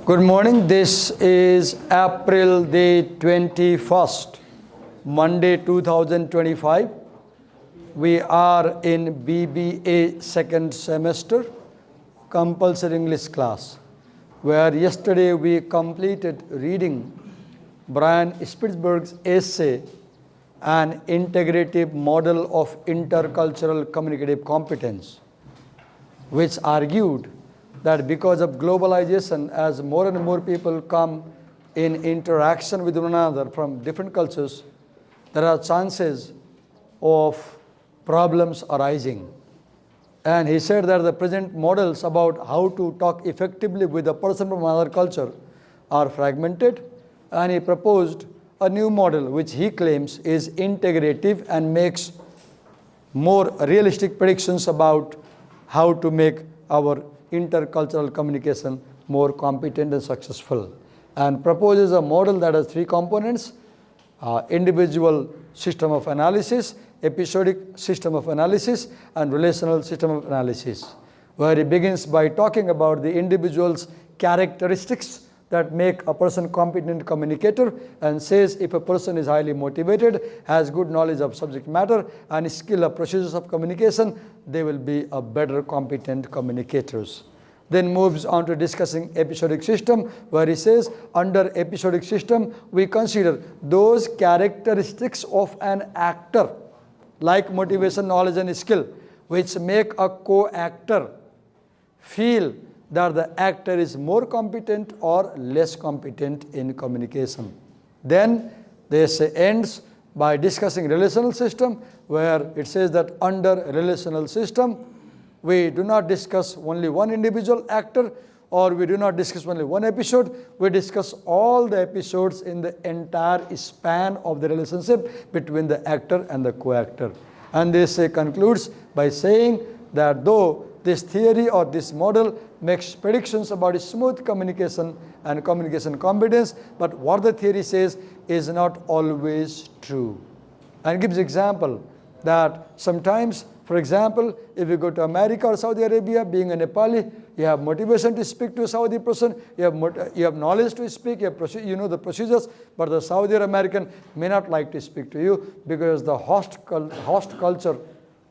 Good morning. This is April the 21st, Monday 2025. We are in BBA second semester compulsory English class, where yesterday we completed reading Brian Spitzberg's essay, An Integrative Model of Intercultural Communicative Competence, which argued that because of globalization, as more and more people come in interaction with one another from different cultures, there are chances of problems arising. And he said that the present models about how to talk effectively with a person from another culture are fragmented, and he proposed a new model which he claims is integrative and makes more realistic predictions about how to make our intercultural communication more competent and successful, and proposes a model that has three components: individual system of analysis, episodic system of analysis, and relational system of analysis, where he begins by talking about the individual's characteristics that make a person competent communicator, and says if a person is highly motivated, has good knowledge of subject matter, and skill of procedures of communication, they will be a better competent communicators. Then moves on to discussing episodic system, where he says under episodic system we consider those characteristics of an actor like motivation, knowledge and skill which make a co-actor feel that the actor is more competent or less competent in communication. Then the essay ends by discussing relational system, where it says that under relational system we do not discuss only one individual actor, or we do not discuss only one episode, we discuss all the episodes in the entire span of the relationship between the actor and the co-actor. And this concludes by saying that though this theory or this model makes predictions about smooth communication and communication competence, but what the theory says is not always true. And gives example that sometimes, for example, if you go to America or Saudi Arabia, being a Nepali, you have motivation to speak to a Saudi person, you have knowledge to speak, you know the procedures, but the Saudi American may not like to speak to you because the host culture,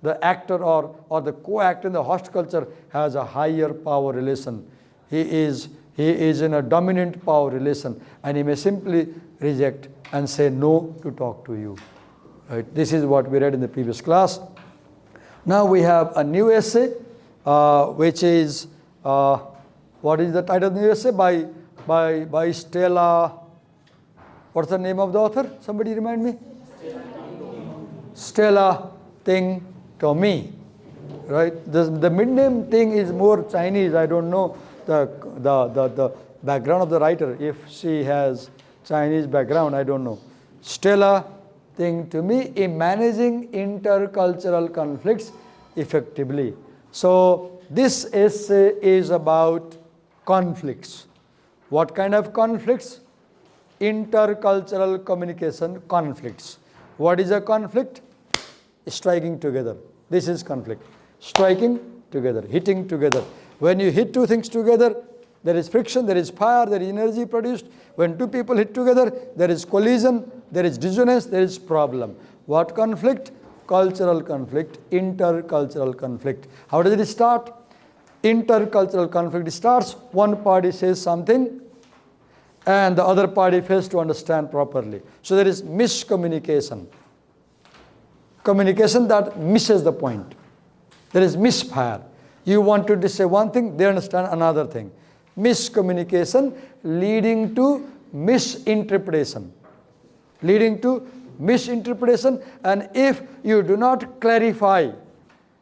the actor or the co-actor in the host culture has a higher power relation. He is in a dominant power relation, and he may simply reject and say no to talk to you. Right? This is what we read in the previous class. Now we have a new essay, which is, what is the title of the new essay? By Stella, what's the name of the author? Somebody remind me? Stella Ting to me, right? The mid-name thing is more Chinese. I don't know the background of the writer. If she has Chinese background, I don't know. Stella Ting to me in managing intercultural conflicts effectively. So this essay is about conflicts. What kind of conflicts? Intercultural communication conflicts. What is a conflict? Striking together. This is conflict. Striking together, hitting together. When you hit two things together, there is friction, there is fire, there is energy produced. When two people hit together, there is collision, there is dissonance, there is problem. What conflict? Cultural conflict, intercultural conflict. How does it start? Intercultural conflict starts, one party says something and the other party fails to understand properly. So there is miscommunication. Communication that misses the point. There is misfire. You want to say one thing, they understand another thing. Miscommunication leading to misinterpretation. And if you do not clarify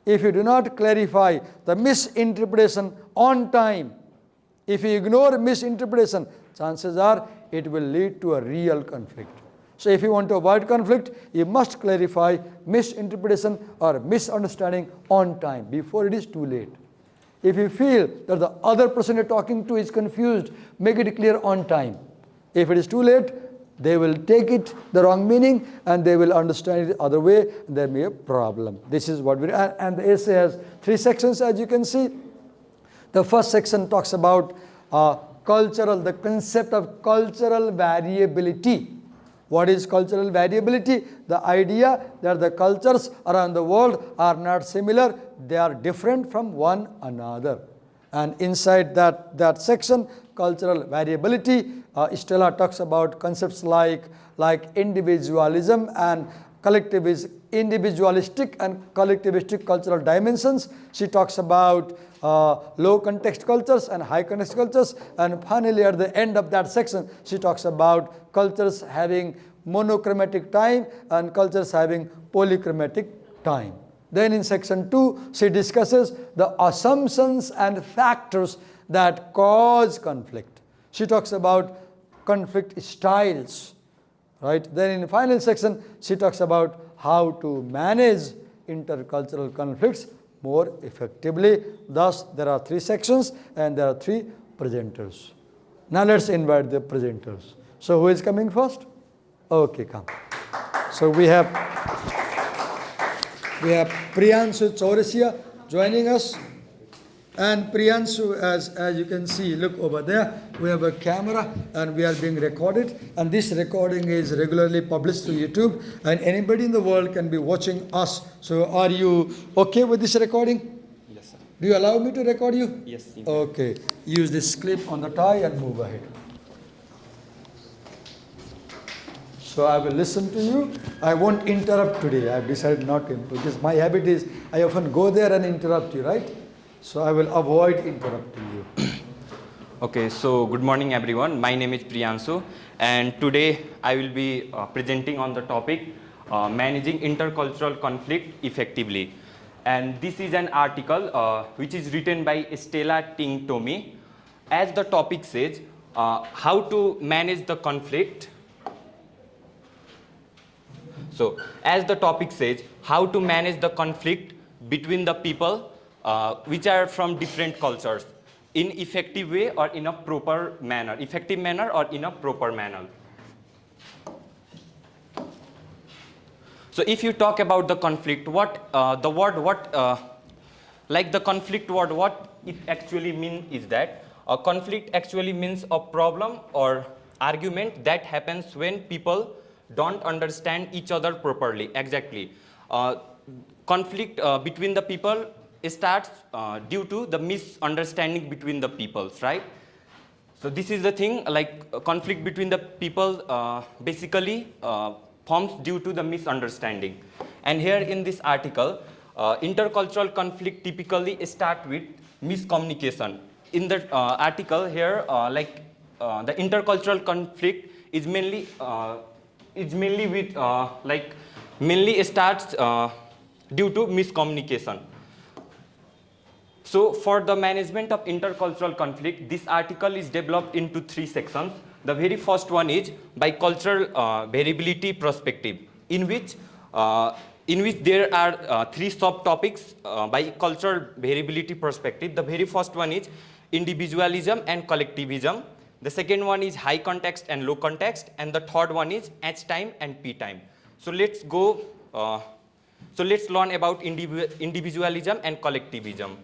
the misinterpretation on time, if you ignore misinterpretation, chances are it will lead to a real conflict. So if you want to avoid conflict, you must clarify misinterpretation or misunderstanding on time, before it is too late. If you feel that the other person you're talking to is confused, make it clear on time. If it is too late, They will take it the wrong meaning and they will understand it the other way, and there may be a problem. This is what we, and the essay has 3 sections, as you can see. The first section talks about the concept of cultural variability. What is cultural variability? The idea that the cultures around the world are not similar, they are different from one another. And inside that section, cultural variability, Stella talks about concepts like individualism and individualistic and collectivistic cultural dimensions. She talks about low context cultures and high context cultures. And finally, at the end of that section, she talks about cultures having monochromatic time and cultures having polychromatic time. Then in section 2, she discusses the assumptions and factors that cause conflict. She talks about conflict styles, right? Then in the final section, she talks about how to manage intercultural conflicts more effectively. Thus, there are 3 sections and there are 3 presenters. Now let's invite the presenters. So who is coming first? Okay, come. So we have Priyanshu Chaurasia joining us. And Priyanshu, as you can see, look over there, we have a camera and we are being recorded. And this recording is regularly published to YouTube. And anybody in the world can be watching us. So are you okay with this recording? Yes, sir. Do you allow me to record you? Yes. Okay. Use this clip on the tie and move ahead. So I will listen to you. I won't interrupt today. I have decided not to, because my habit is I often go there and interrupt you, right? So I will avoid interrupting you. Okay, so good morning everyone. My name is Priyanshu and today I will be presenting on the topic managing intercultural conflict effectively. And this is an article which is written by Stella Ting Tommy. As the topic says, how to manage the conflict. So as the topic says, how to manage the conflict between the people which are from different cultures in effective way or in a proper manner, effective manner or in a proper manner. So if you talk about the conflict, what the conflict word, what it actually means is that a conflict actually means a problem or argument that happens when people don't understand each other properly. Exactly. Conflict between the people starts due to the misunderstanding between the peoples, right? So this is the thing, like conflict between the people basically forms due to the misunderstanding. And here in this article, intercultural conflict typically start with miscommunication. In the article here, the intercultural conflict is mainly starts due to miscommunication. So for the management of intercultural conflict, this article is developed into 3 sections. The very first one is by cultural variability perspective, in which there are 3 subtopics by cultural variability perspective. The very first one is individualism and collectivism. The second one is high context and low context, and the third one is H time and P time. So let's go. Let's learn about individualism and collectivism.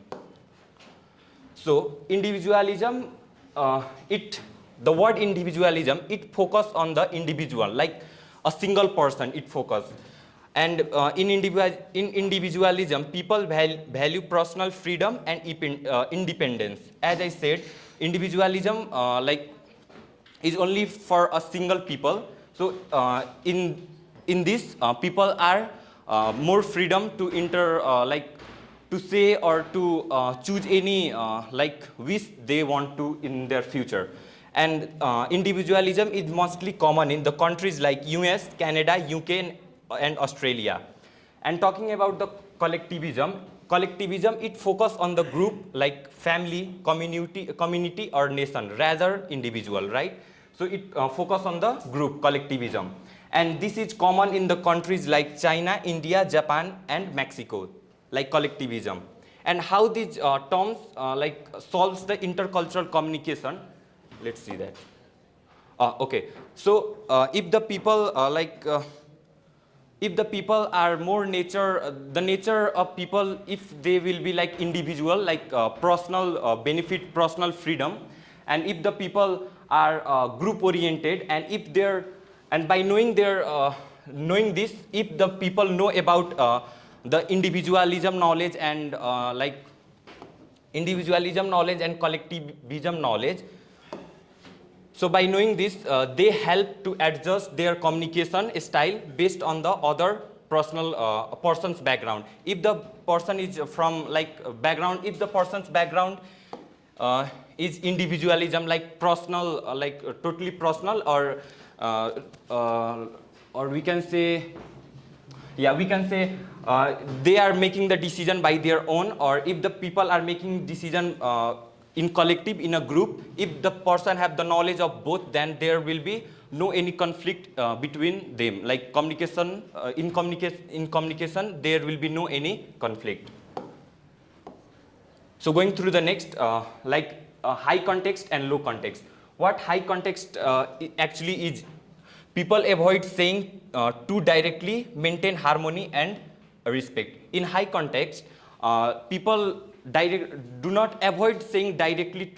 So individualism, the word individualism, it focuses on the individual, like a single person. It focuses, and in individualism, people value personal freedom and independence. As I said, individualism is only for a single people. So in this, people are more freedom to to say or to choose any wish they want to in their future. And individualism is mostly common in the countries like US, Canada, UK and Australia. And talking about the collectivism, it focuses on the group like family, community or nation rather individual, right? So it focuses on the group collectivism. And this is common in the countries like China, India, Japan and Mexico, like collectivism. And how these terms solves the intercultural communication, let's see that. Okay. So if the people if the people are more nature, the nature of people, if they will be like individual, like personal benefit, personal freedom, and if the people are group oriented, and if they're, and by knowing their knowing this, if the people know about the individualism knowledge and individualism knowledge and collectivism knowledge, so by knowing this, they help to adjust their communication style based on the other personal person's background. If the person is from like background, if the person's background is individualism, like personal, totally personal, uh, or we can say, yeah, we can say they are making the decision by their own, or if the people are making decision in collective, in a group, if the person have the knowledge of both, then there will be no any conflict between them. Like communication, in communication, there will be no any conflict. So going through the next, high context and low context. What high context actually is, people avoid saying too directly, maintain harmony and respect. In high context, people do not avoid saying directly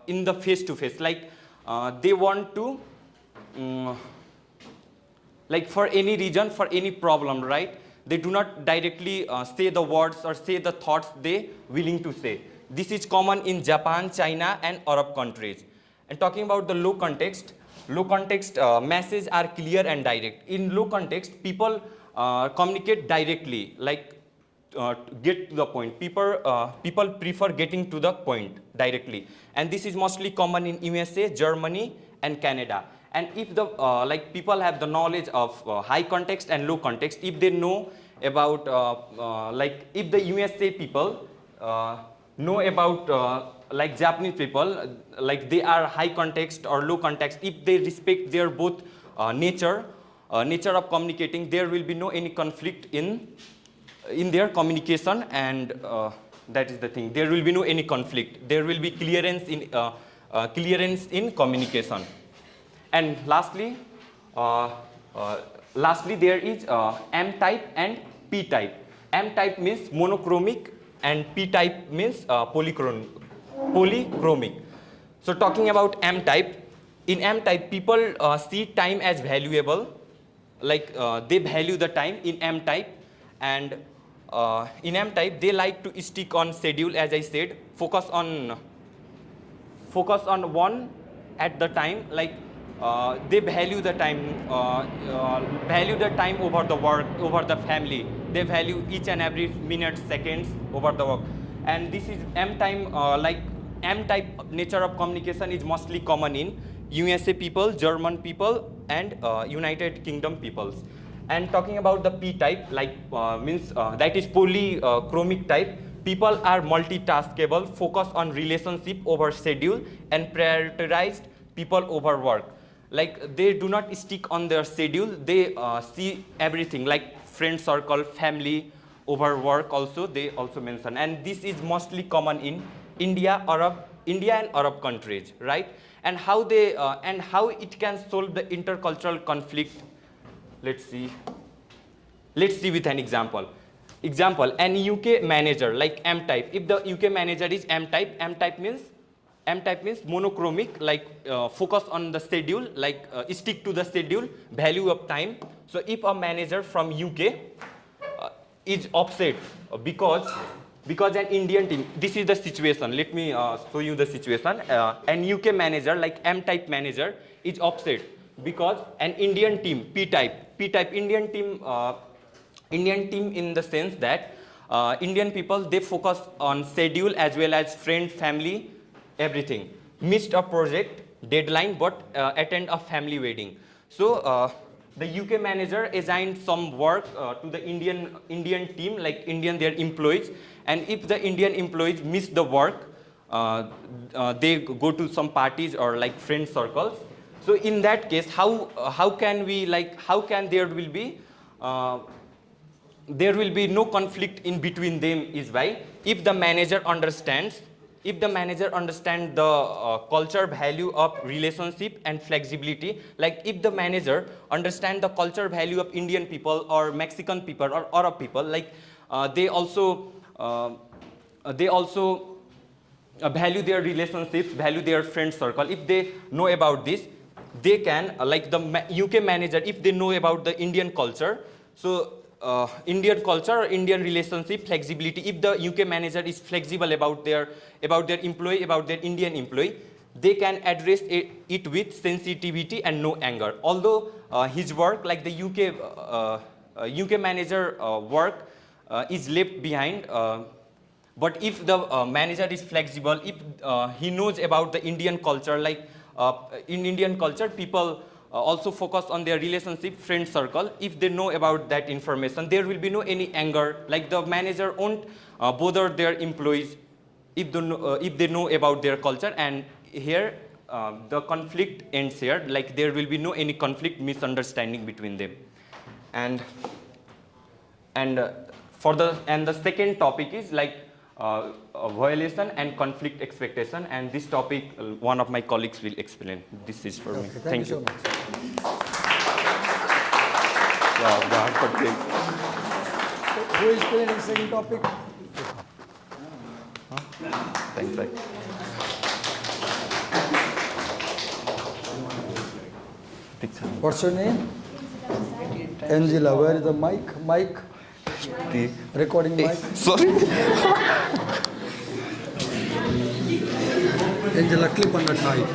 in the face to face, like they want to, like for any reason, for any problem, right? They do not directly say the words or say the thoughts they willing to say. This is common in Japan, China and Arab countries. And talking about the low context messages are clear and direct. In low context, people communicate directly, like get to the point. People prefer getting to the point directly. And this is mostly common in USA, Germany and Canada. And if the like people have the knowledge of high context and low context, if they know about like if the USA people know about like Japanese people, like they are high context or low context, if they respect their both nature of communicating, there will be no any conflict in their communication, and that is the thing. There will be no any conflict. There will be clearance in communication. And lastly, there is M type and P type. M type means monochromic and P type means polychromic. So talking about M type, in M type people see time as valuable, like they value the time in M type, and in M type they like to stick on schedule, as I said, focus on one at the time, like they value the time over the work, over the family. They value each and every minute, seconds over the work. And this is M time, like M type nature of communication is mostly common in USA people, German people and United Kingdom peoples. And talking about the P type, like means that is polychromic type. People are multitaskable, focus on relationship over schedule, and prioritized people over work. Like they do not stick on their schedule. They see everything, like friend circle, family over work. Also, they also mention, and this is mostly common in India and Arab countries, right? And how they and how it can solve the intercultural conflict. Let's see with an example. An UK manager, like M type. If the UK manager is M type means monochromic, like focus on the schedule, like stick to the schedule, value of time. So if a manager from UK is upset because an Indian team, this is the situation. Let me show you the situation. An UK manager, like M type manager, is upset because an Indian team, P type Indian team in the sense that Indian people, they focus on schedule as well as friend, family, everything. Missed a project deadline but attend a family wedding. So the UK manager assigned some work to the Indian team, like their employees, and if the Indian employees miss the work, they go to some parties or like friend circles. So in that case, how can there will be no conflict in between them, is why if the manager understands if the manager understand the culture value of relationship and flexibility, like if the manager understand the culture value of Indian people or Mexican people or Arab people, like they also value their relationships, value their friend circle. If they know about this, they can, like the UK manager, if they know about the Indian culture, so Indian culture or Indian relationship flexibility, if the UK manager is flexible about their employee, about their Indian employee, they can address it with sensitivity and no anger. Although his work, like the UK manager work is left behind, but if the manager is flexible, if he knows about the Indian culture, like in Indian culture, people also focus on their relationship, friend circle. If they know about that information, there will be no any anger. Like the manager won't bother their employees if they know about their culture. And here, the conflict ends here. Like there will be no any conflict, misunderstanding between them. And the second topic is like violation and conflict expectation, and this topic one of my colleagues will explain. This is for me. Thank you so much. Who is explaining second topic? Thanks, bye. What's your name? Angela. Where is the mic? Mic? The Recording mic? sorry. Angela, clip on the tie.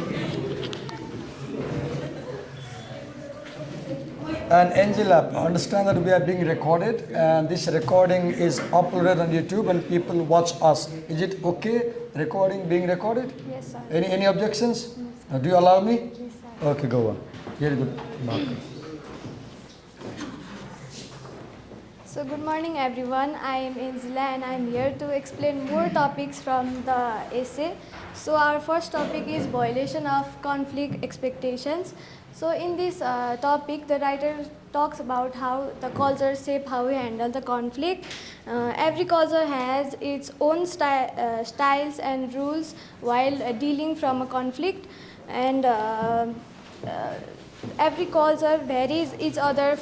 And Angela, understand that we are being recorded, and this recording is uploaded on YouTube and people watch us. Is it okay, being recorded? Yes, sir. Any objections? Do you allow me? Yes, sir. Okay, go on. Here is the marker. So good morning everyone, I am Angela and I am here to explain more topics from the essay. So our first topic is violation of conflict expectations. So in this topic, the writer talks about how the culture shape how we handle the conflict. Every culture has its own styles and rules while dealing from a conflict, and every culture varies each other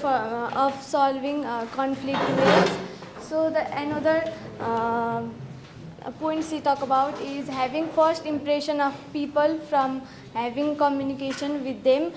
of solving conflict ways. So the another points he talk about is having first impression of people from having communication with them.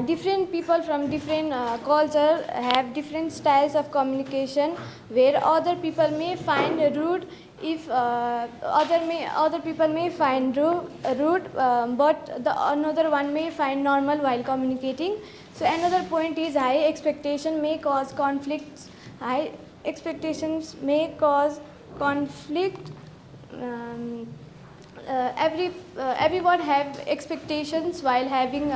Different people from different culture have different styles of communication, where other people may find rude if other people may find rude, but the another one may find normal while communicating. So another point is high expectation may cause conflicts. High expectations may cause conflict. Everyone have expectations while having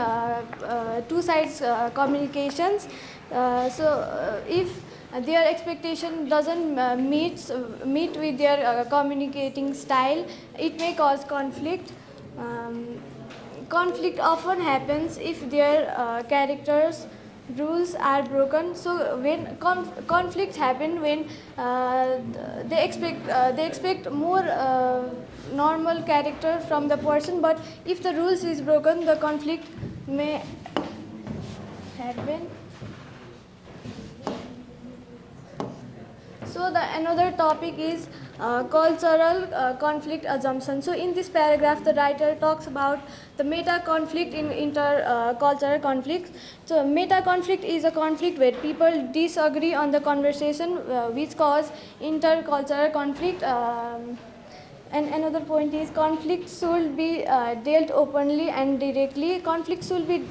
two sides communications. If their expectation doesn't meet with their communicating style, it may cause conflict. Conflict often happens if their characters rules are broken. So when conflicts happen, when they expect more normal character from the person, but if the rules is broken, the conflict may happen. So the another topic is cultural conflict assumption. So in this paragraph, the writer talks about the meta conflict in intercultural conflicts. So meta conflict is a conflict where people disagree on the conversation, which cause intercultural conflict. And another point is conflict should be dealt openly and directly. Conflict should be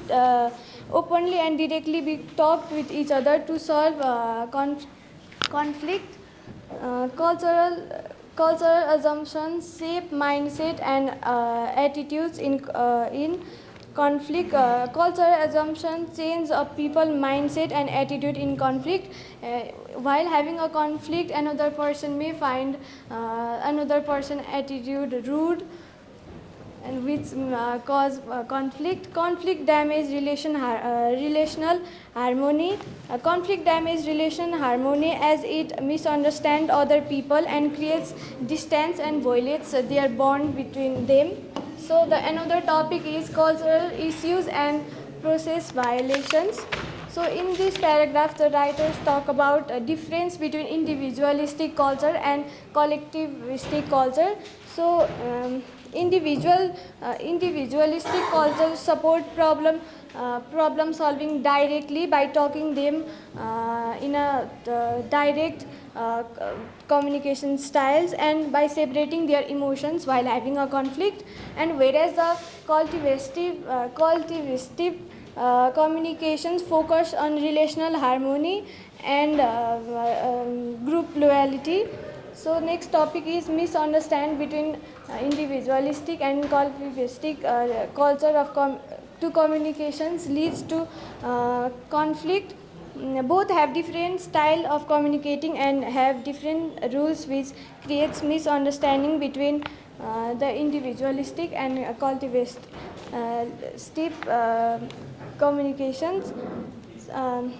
openly and directly be talked with each other to solve conflict. Cultural assumptions shape mindset and attitudes in conflict. Cultural assumptions change a people's mindset and attitude in conflict. While having a conflict, another person may find another person attitude rude. and which cause conflict. Conflict damage relational harmony. Conflict damage relation harmony as it misunderstands other people and creates distance and violates their bond between them. So the another topic is cultural issues and process violations. So in this paragraph, the writers talk about a difference between individualistic culture and collectivistic culture. So individualistic culture support problem solving directly by talking them in a direct communication styles and by separating their emotions while having a conflict, and whereas the cultivative communications focus on relational harmony and group loyalty. So next topic is misunderstand between individualistic and collectivistic culture of to communications leads to conflict. Both have different style of communicating and have different rules, which creates misunderstanding between the individualistic and collectivistic communications. Um,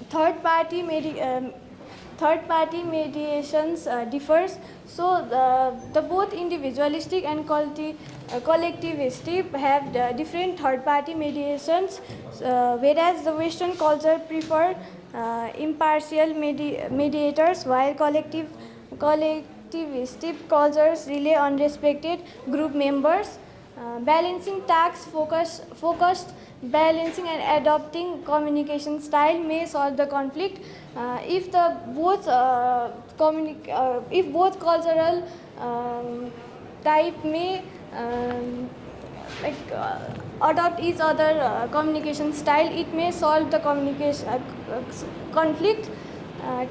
third party mediations differs. So the both individualistic and collectivistic have different third party mediations, whereas the Western culture prefer impartial mediators, while collectivistic cultures rely on respected group members. Balancing tasks focused balancing and adopting communication style may solve the conflict if both cultural type may adopt each other communication style, it may solve the communication conflict.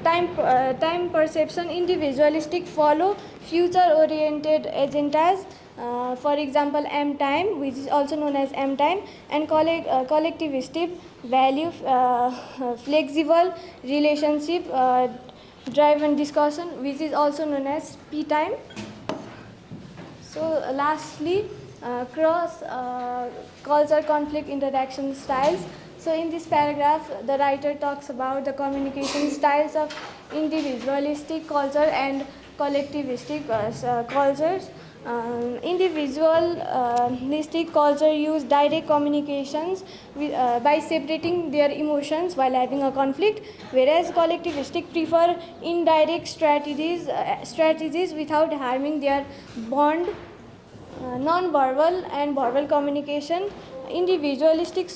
Time perception. Individualistic follow future oriented agendas, for example M time, which is also known as M time, and collectivistic value flexible relationship driven discussion, which is also known as P time. So lastly, cross culture conflict interaction styles. So in this paragraph, the writer talks about the communication styles of individualistic culture and collectivistic cultures. Individualistic culture use direct communications by separating their emotions while having a conflict, whereas collectivistic prefer indirect strategies without harming their bond. Non-verbal and verbal communication. Individualistic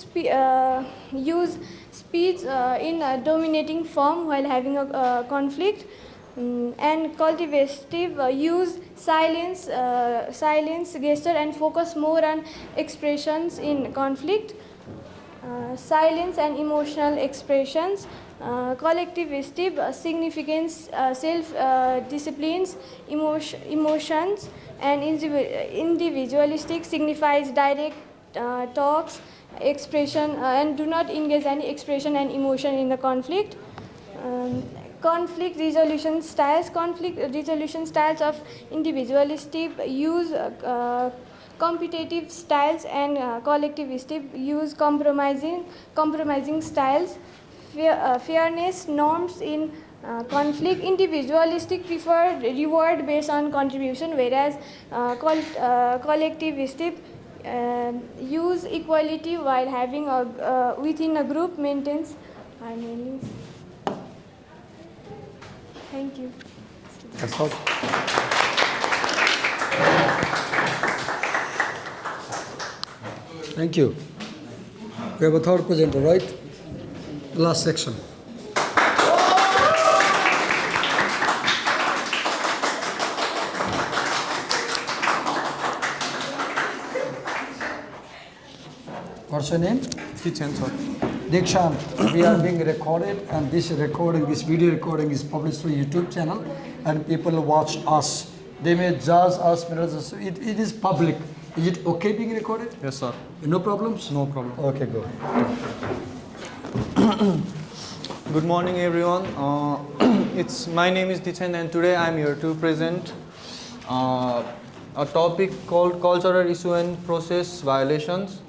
use speech in a dominating form while having a conflict, and cultivative use silence, gesture, and focus more on expressions in conflict. Silence and emotional expressions. Collectivistic significance, self-disciplines, emotions, and individualistic signifies direct talks, expression, and do not engage any expression and emotion in the conflict. Conflict resolution styles. Conflict resolution styles of individualistic use competitive styles, and collectivistic use compromising styles. Fairness norms in conflict. Individualistic prefer reward based on contribution, whereas collectivistic use equality while having within a group maintains harmony. Thank you. That's all. Thank you. We have a third presenter, right? Last section. What's your name? Kitchen, sir. Dikshant, we are being recorded, and this video recording is published through YouTube channel, and people watch us. They may judge us, it is public. Is it okay being recorded? Yes, sir. No problems? No problem. Okay, go. Good morning, everyone. My name is Dichan, and today I'm here to present a topic called cultural issue and process violations.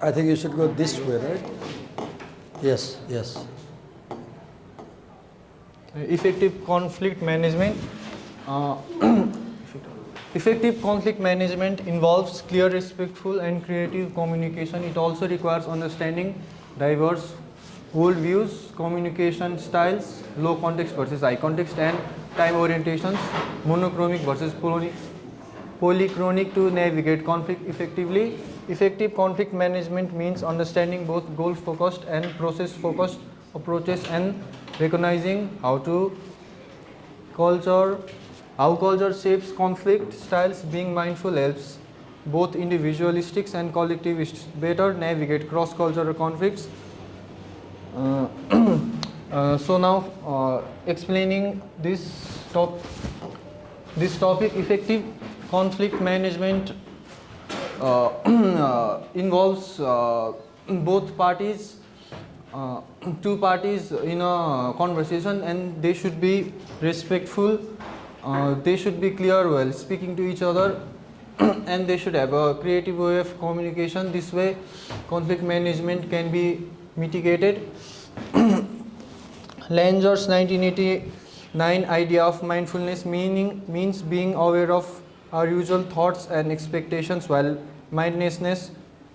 I think you should go this way, right? Yes, yes. Effective conflict management. Uh, Effective conflict management involves clear, respectful, and creative communication. It also requires understanding diverse worldviews, communication styles, low context versus high context, and time orientations, monochromic versus polychronic to navigate conflict effectively. Effective conflict management means understanding both goal-focused and process-focused approaches and recognizing how culture shapes conflict styles. Being mindful helps both individualists and collectivists better navigate cross-cultural conflicts. So now explaining this topic, effective conflict management involves both parties, two parties in a conversation, and they should be respectful, they should be clear while speaking to each other, and they should have a creative way of communication. This way conflict management can be mitigated. Langer's 1989 idea of mindfulness means being aware of our usual thoughts and expectations, while mindlessness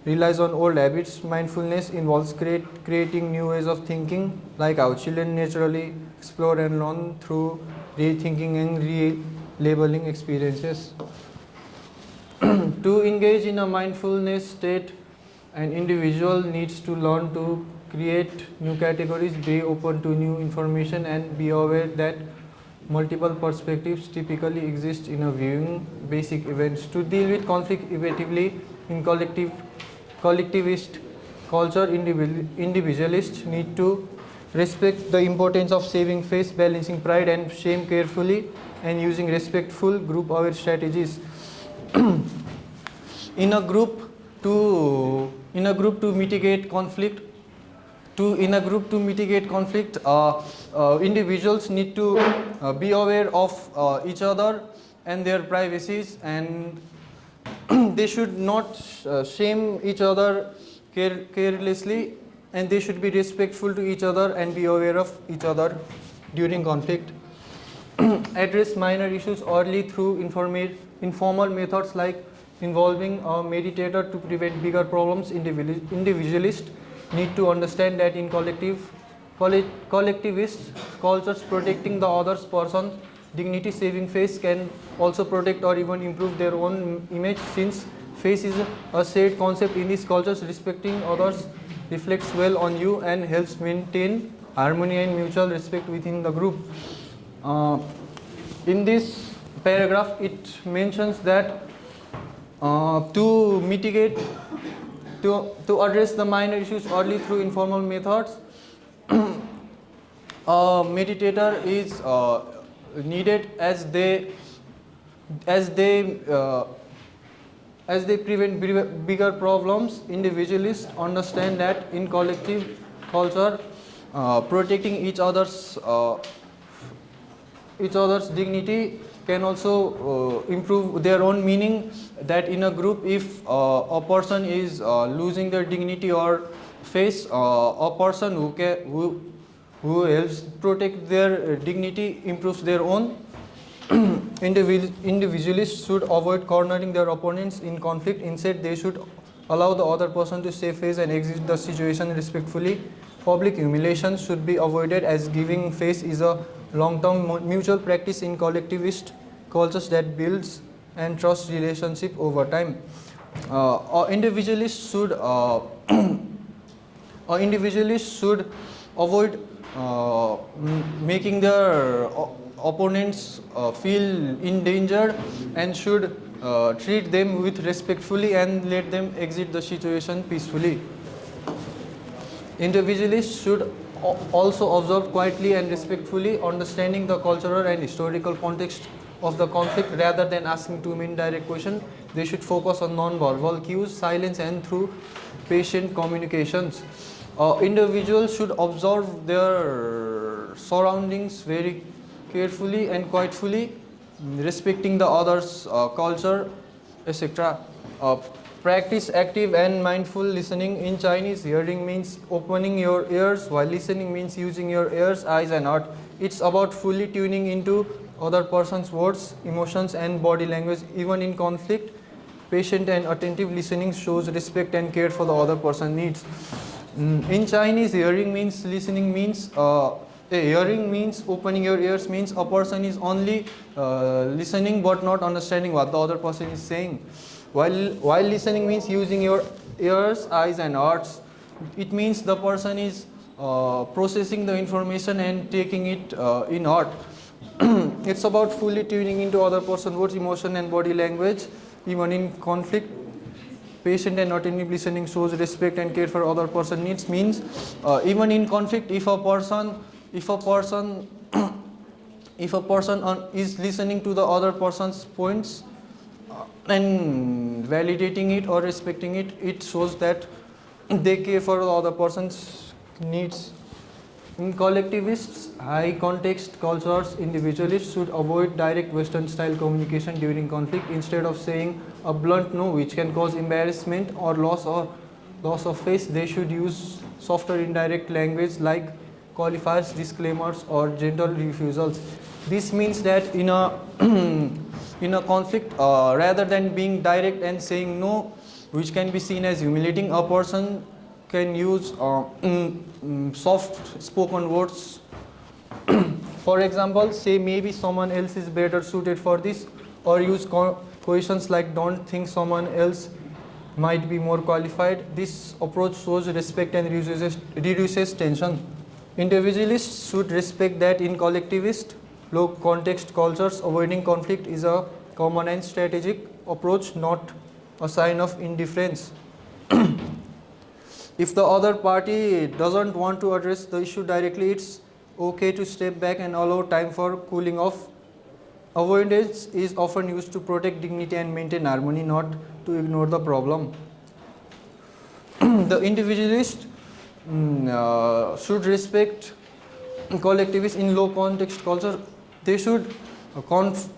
relies on old habits. Mindfulness involves creating new ways of thinking, like how children naturally explore and learn through rethinking and relabeling experiences. To engage in a mindfulness state, an individual needs to learn to create new categories, be open to new information, and be aware that multiple perspectives typically exist in a viewing basic events. To deal with conflict effectively in collectivist culture, individualists need to respect the importance of saving face, balancing pride and shame carefully, and using respectful group-aware strategies. In a group to mitigate conflict, individuals need to be aware of each other and their privacies, and they should not shame each other carelessly, and they should be respectful to each other and be aware of each other during conflict. Address minor issues early through informal methods like involving a meditator to prevent bigger problems. Individualists need to understand that in collectivist cultures, protecting the other person's dignity, saving face, can also protect or even improve their own image. Since face is a shared concept in these cultures, respecting others reflects well on you and helps maintain harmony and mutual respect within the group. In this paragraph, it mentions that to address the minor issues early through informal methods, a meditator is needed as they prevent bigger problems. Individualists understand that in collective culture, protecting each other's dignity can also improve their own meaning. That in a group, if a person is losing their dignity or face, a person who helps protect their dignity improves their own. Individualists should avoid cornering their opponents in conflict. Instead, they should allow the other person to save face and exit the situation respectfully. Public humiliation should be avoided, as giving face is a long-term mutual practice in collectivist cultures that builds and trust relationship over time. Individualists should avoid making their opponents feel in danger, and should treat them with respectfully and let them exit the situation peacefully. Individualists should also observe quietly and respectfully, understanding the cultural and historical context of the conflict rather than asking too many direct questions. They should focus on non-verbal cues, silence, and through patient communications. Individuals should observe their surroundings very carefully and quietly, respecting the others' culture, etc. Practice active and mindful listening. In Chinese, hearing means opening your ears, while listening means using your ears, eyes, and heart. It's about fully tuning into other person's words, emotions, and body language. Even in conflict, patient and attentive listening shows respect and care for the other person's needs. In Chinese, hearing means listening means hearing means opening your ears means a person is only listening but not understanding what the other person is saying. While listening means using your ears, eyes, and hearts. It means the person is processing the information and taking it in heart. It's about fully tuning into other person's words, emotion, and body language. Even in conflict, patient and attentive listening shows respect and care for other person's needs. Means even in conflict, if a person is listening to the other person's points and validating it or respecting it, it shows that they care for the other person's needs. In collectivists, high context cultures, individualists should avoid direct Western style communication during conflict. Instead of saying a blunt no, which can cause embarrassment or loss of face, they should use softer indirect language like qualifiers, disclaimers, or gentle refusals. This means that in a in a conflict, rather than being direct and saying no, which can be seen as humiliating, a person can use soft spoken words. For example, say maybe someone else is better suited for this, or use questions like don't think someone else might be more qualified. This approach shows respect and reduces tension. Individualists should respect that in collectivist, low context cultures, avoiding conflict is a common and strategic approach, not a sign of indifference. If the other party doesn't want to address the issue directly, it's okay to step back and allow time for cooling off. Avoidance is often used to protect dignity and maintain harmony, not to ignore the problem. The individualist should respect collectivists in low context culture. They should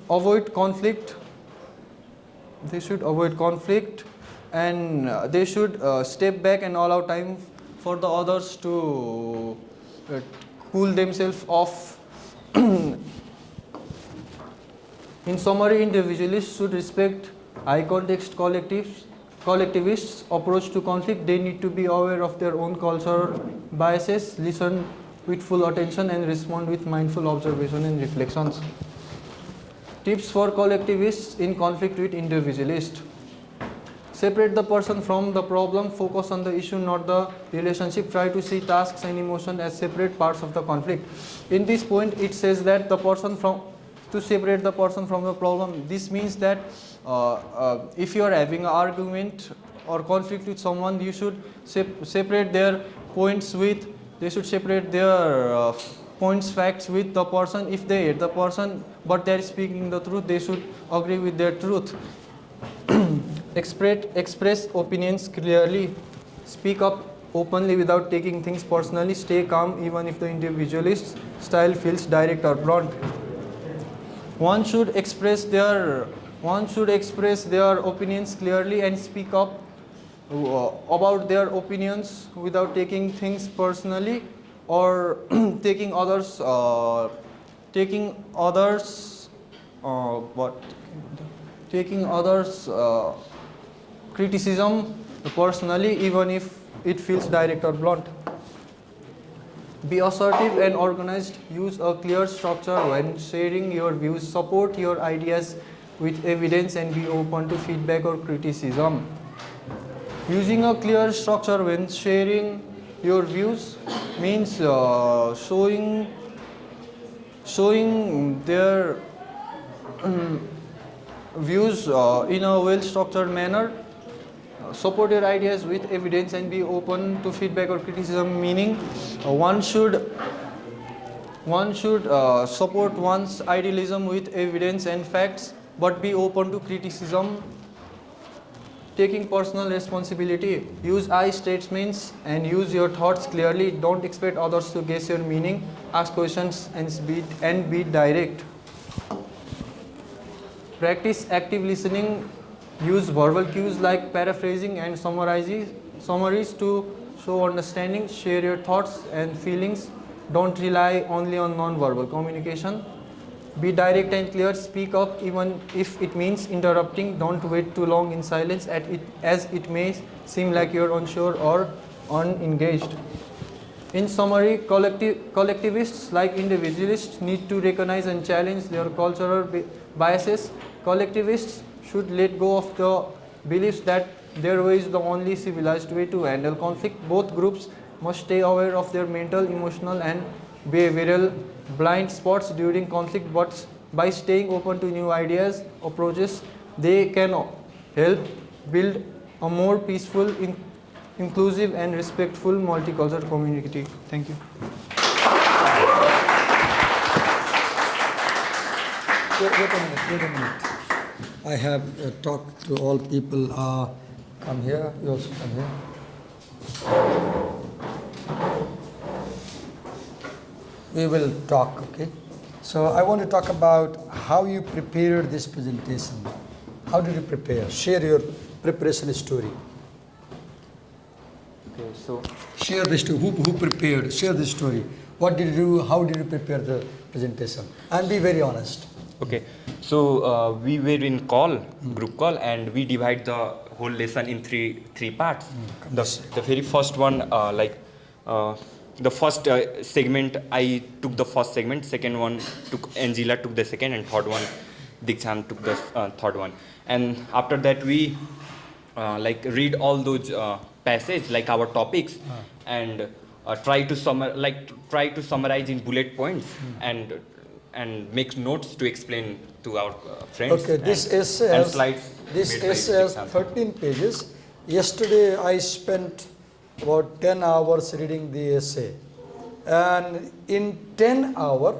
avoid conflict. And they should step back and allow time for the others to cool themselves off. In summary, individualists should respect high context collectivists' approach to conflict. They need to be aware of their own cultural biases, listen with full attention, and respond with mindful observation and reflections. Tips for collectivists in conflict with individualists. Separate the person from the problem, focus on the issue, not the relationship. Try to see tasks and emotion as separate parts of the conflict. In this point, it says that to separate the person from the problem. This means that if you are having an argument or conflict with someone, you should separate their points facts with the person. If they hate the person but they are speaking the truth, they should agree with their truth. Express opinions clearly. Speak up openly without taking things personally. Stay calm even if the individualist style feels direct or blunt. One should express their opinions clearly and speak up about their opinions without taking things personally or taking others criticism personally, even if it feels direct or blunt. Be assertive and organized. Use a clear structure when sharing your views. Support your ideas with evidence and be open to feedback or criticism. Using a clear structure when sharing your views means showing their views in a well-structured manner. Support your ideas with evidence and be open to feedback or criticism, meaning one should support one's idealism with evidence and facts, but be open to criticism taking personal responsibility. Use I statements and use your thoughts clearly. Don't expect others to guess your meaning. Ask questions and be direct. Practice active listening. Use verbal cues like paraphrasing and summaries to show understanding. Share your thoughts and feelings. Don't rely only on non-verbal communication. Be direct and clear. Speak up even if it means interrupting. Don't wait too long in silence as it may seem like you're unsure or unengaged. In summary, collectivists like individualists need to recognize and challenge their cultural biases. Collectivists should let go of the beliefs that their way is the only civilized way to handle conflict. Both groups must stay aware of their mental, emotional, and behavioral blind spots during conflict, but by staying open to new ideas, approaches, they can help build a more peaceful, inclusive, and respectful multicultural community. Thank you. Wait a minute. I have talked to all people. Come here. You also come here. We will talk, okay? So I want to talk about how you prepared this presentation. How did you prepare? Share your preparation story. Okay, so Share the story. Who prepared? Share the story. What did you do? How did you prepare the presentation? And be very honest. okay, so we were in group call, and we divide the whole lesson in three parts. The very first one, the first segment, I took the first segment. Second one, Angela took the second, and third one, Dikshant took the third one. And after that, we read all those passages, like our topics, and try to summarize in bullet points, and make notes to explain to our friends. Okay, this essay and has, slides. this made by essay has Dikshant. 13 pages. Yesterday I spent about 10 hours reading the essay. And in 10 hours,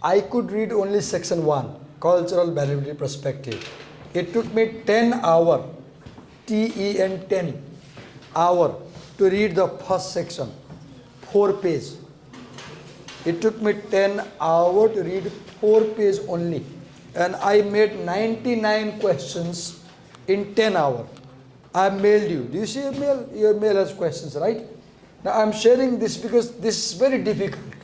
I could read only section 1, Cultural Variability Perspective. It took me 10 hours, TEN 10 hours, to read the first section, 4 pages. It took me 10 hours to read 4 pages only. And I made 99 questions in 10 hours. I mailed you. Do you see your mail? Your mail has questions, right? Now I'm sharing this because this is very difficult.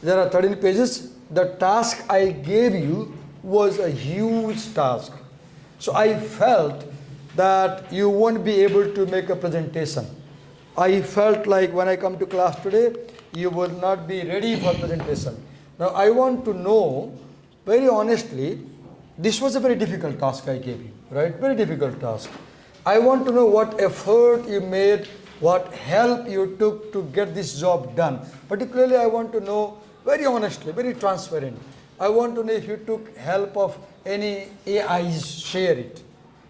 There are 13 pages. The task I gave you was a huge task. So I felt that you won't be able to make a presentation. I felt like when I come to class today, you will not be ready for presentation. Now I want to know, very honestly, this was a very difficult task I gave you, right? Very difficult task. I want to know what effort you made, what help you took to get this job done. Particularly, I want to know, very honestly, very transparent. I want to know if you took help of any AIs, share it.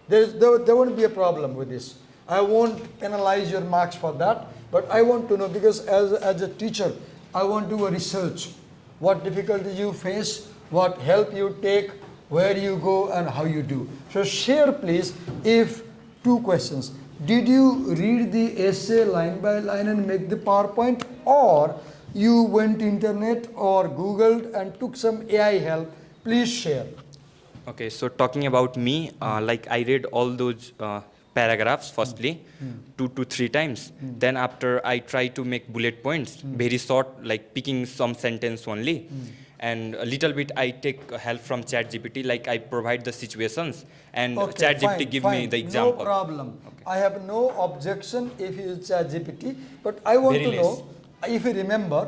There won't be a problem with this. I won't penalize your marks for that, but I want to know, because as a teacher, I want to do a research. What difficulties you face, what help you take, where you go, and how you do. So share, please, if 2 questions. Did you read the essay line by line and make the PowerPoint, or you went to internet or Googled and took some AI help? Please share. Okay, so talking about me, I read all those paragraphs firstly, 2 to 3 times. Then after I try to make bullet points, very short, like picking some sentence only. And a little bit I take help from ChatGPT, like I provide the situations, and ChatGPT give me the example. No problem. Okay. I have no objection if you use ChatGPT, but I want Very to know, if you remember,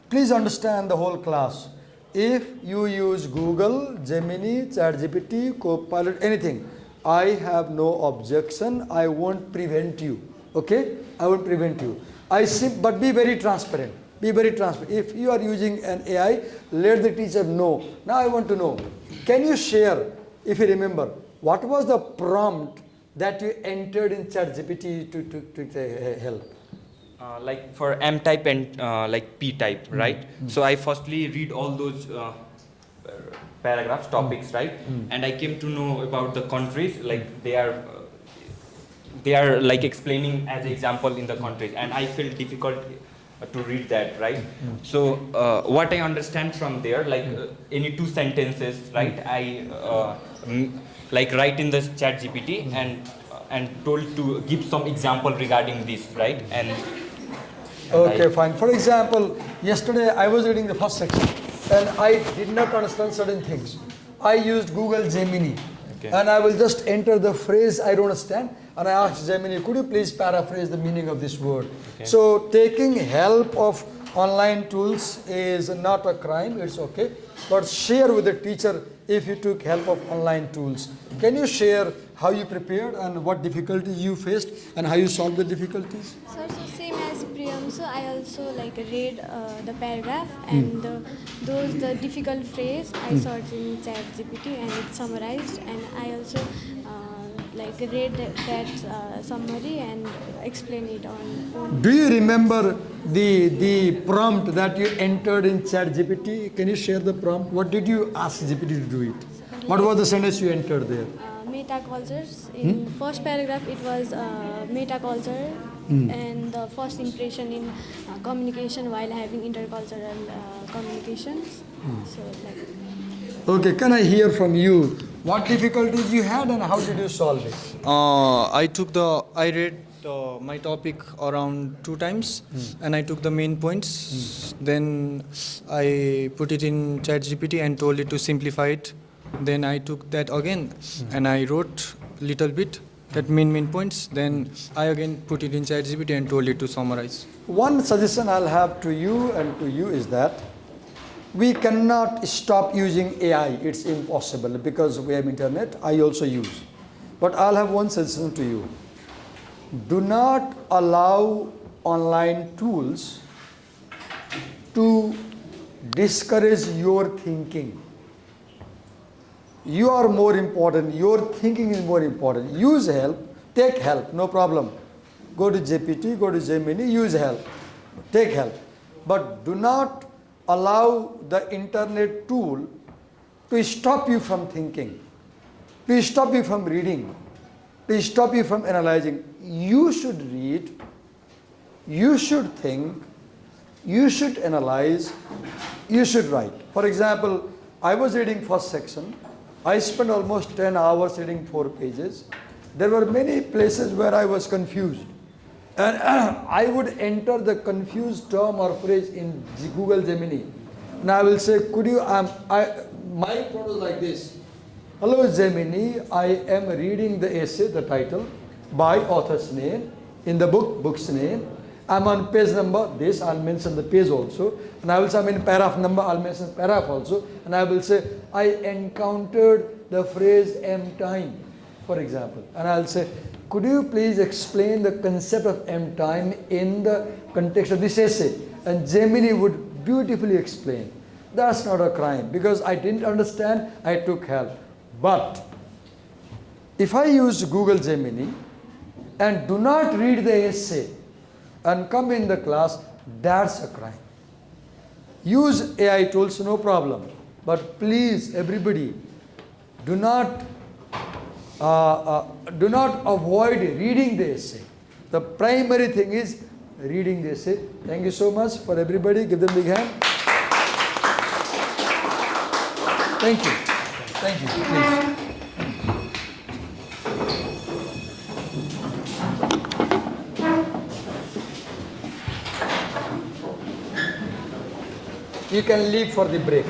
please understand the whole class. If you use Google, Gemini, ChatGPT, Copilot, anything, I have no objection. I won't prevent you. Okay? I won't prevent you. But be very transparent. Be very transparent. If you are using an AI, let the teacher know. Now I want to know, can you share, if you remember, what was the prompt that you entered in ChatGPT to help? Like for M type and P type, right? So I firstly read all those paragraphs, topics, right? And I came to know about the countries, like they are they are like explaining as example in the context, and I feel difficult to read that, right? So what I understand from there, like any two sentences, right? Like write in the chat GPT and told to give some example regarding this, right? And Okay, fine. For example, yesterday I was reading the first section and I did not understand certain things. I used Google Gemini, and I will just enter the phrase I don't understand, and I asked Gemini, could you please paraphrase the meaning of this word? So taking help of online tools is not a crime, it's okay. But share with the teacher if you took help of online tools. Can you share how you prepared and what difficulties you faced and how you solved the difficulties? Sir, so same as Priyam, so I also like read the paragraph and the difficult phrase I saw it in chat GPT and it summarized, and I also like read that summary and explain it on. Do you remember the prompt that you entered in chat GPT? Can you share the prompt? What did you ask GPT to do it? What was the sentence you entered there? Metacultures. In first paragraph it was metaculture and the first impression in communication while having intercultural communications. So like. Okay, can I hear from you what difficulties you had and how did you solve it? I read my topic around 2 times and I took the main points. Then I put it in ChatGPT and told it to simplify it. Then I took that again and I wrote little bit that main points. Then I again put it in ChatGPT and told it to summarize. One suggestion I'll have to you and to you is that we cannot stop using AI. It's impossible because we have internet. I also use. But I'll have one suggestion to you. Do not allow online tools to discourage your thinking. You are more important. Your thinking is more important. Use help. Take help. No problem. Go to GPT, go to Gemini, use help. Take help. But do not allow the internet tool to stop you from thinking, to stop you from reading, to stop you from analyzing. You should read, you should think, you should analyze, you should write. For example, I was reading first section. I spent almost 10 hours reading 4 pages. There were many places where I was confused. And I would enter the confused term or phrase in Google Gemini. And I will say, could you, my prompt was like this. Hello Gemini, I am reading the essay, the title, by author's name, in the book's name. I'm on page number, this, I'll mention the page also. And I will say I'm in paragraph number, I'll mention paragraph also. And I will say, I encountered the phrase M time, for example. And I'll say, could you please explain the concept of M time in the context of this essay? And Gemini would beautifully explain. That's not a crime because I didn't understand, I took help. But if I use Google Gemini and do not read the essay and come in the class, that's a crime. Use AI tools, no problem. But please, everybody, do not avoid reading the essay. The primary thing is reading the essay. Thank you so much for everybody. Give them a big hand. Thank you. Thank you. Please. You can leave for the break.